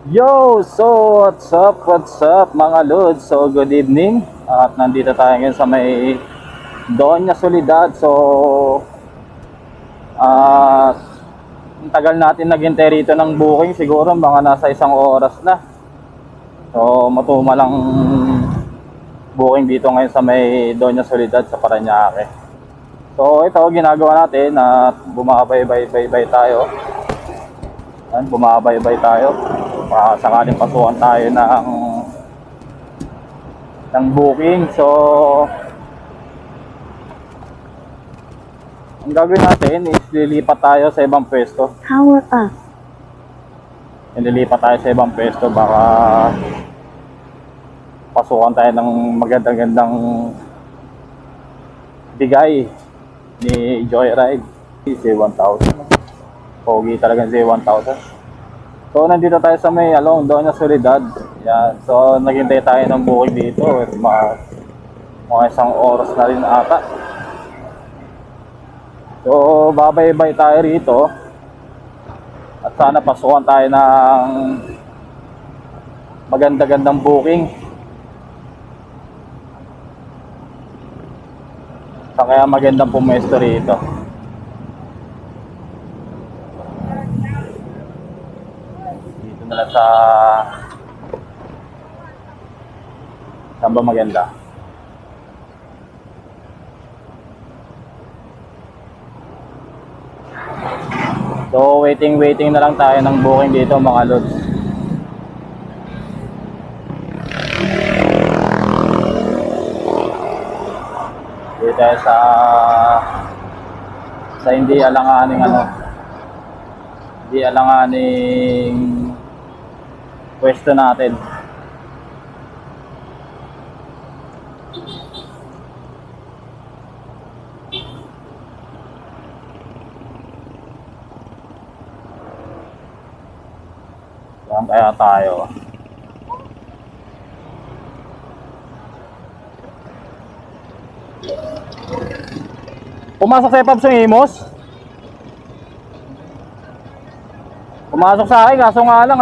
Yo! So, what's up mga lods? So, good evening. At nandito tayo ngayon sa may Doña Soledad. So, ah, ang tagal natin naghintay rito ng booking. Siguro mga nasa 1 oras na. So, matuma lang booking dito ngayon sa may Doña Soledad sa Parañaque. So, ito ginagawa natin at bumabay-bay tayo. Yan, bumabay-bay tayo. Sakaling pasukan tayo ng booking. So, ang gagawin natin is lilipat tayo sa ibang pwesto. Power up. Lilipat tayo sa ibang pwesto. Baka pasukan tayo ng magandang bigay ni Joyride. Z1000. Pogi talaga Z1000. So, nandito tayo sa may Doña Soledad. Yan. So, naghintay tayo ng booking dito. Mga 1 oras na rin ata. So, babay-bay tayo rito. At sana pasukan tayo ng maganda-gandang booking. Sa kaya magandang pumesto rito. Dito na lang saan ba maganda? So, waiting na lang tayo ng booking dito mga lods. Dito tayo sa hindi alanganing pwesto natin. Saan kaya tayo? Pumasok sa EPABS yung Imos? Pumasok sa akin, kaso nga lang,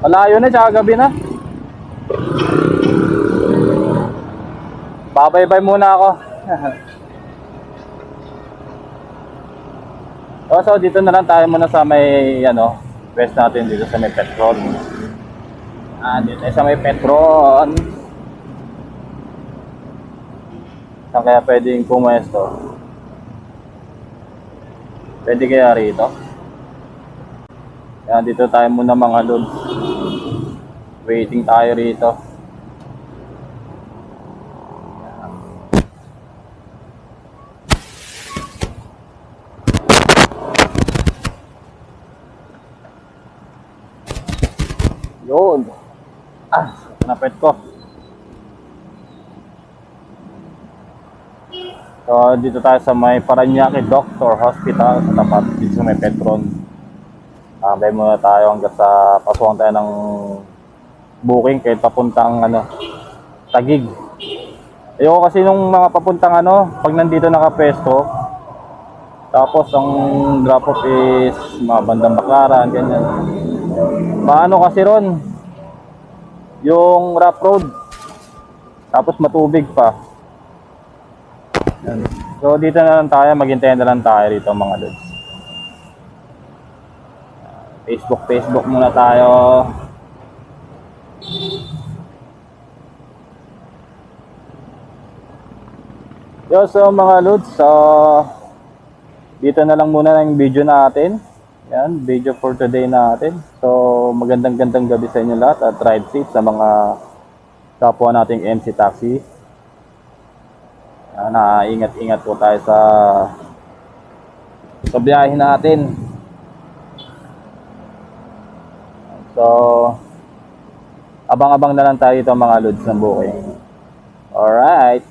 malayo na, tsaka gabi na. Babay-bay muna ako. So, dito na lang tayo muna sa may, pwes natin dito sa may Petron. Dito tayo sa may Petron. Saan kaya pwedeng pumuesto? Pwede kaya rito? Yan, dito tayo muna mga lods. Waiting tayo rito. Yun. Napet ko. So, dito tayo sa may Parañaque Doctor Hospital sa tapat dito sa may Petron. Tambay muna tayo hanggang sa pasukan tayo ng booking kahit papuntang Taguig. Ayoko kasi nung mga papuntang pag nandito nakapesto, tapos ang drop off is mga bandang Baclaran, ganyan. Paano kasi ron yung rough road, tapos matubig pa. Yan. So dito na lang tayo, maghintay na lang tayo rito mga lods. Facebook muna tayo. So mga lods, dito na lang muna yung video natin. Yan, video for today natin. So magandang gabi sa inyo lahat at ride safe sa mga kapwa nating MC Taxi. Ingat po tayo sa biyahe natin. So, abang-abang na lang tayo dito mga lods ng booking. Alright.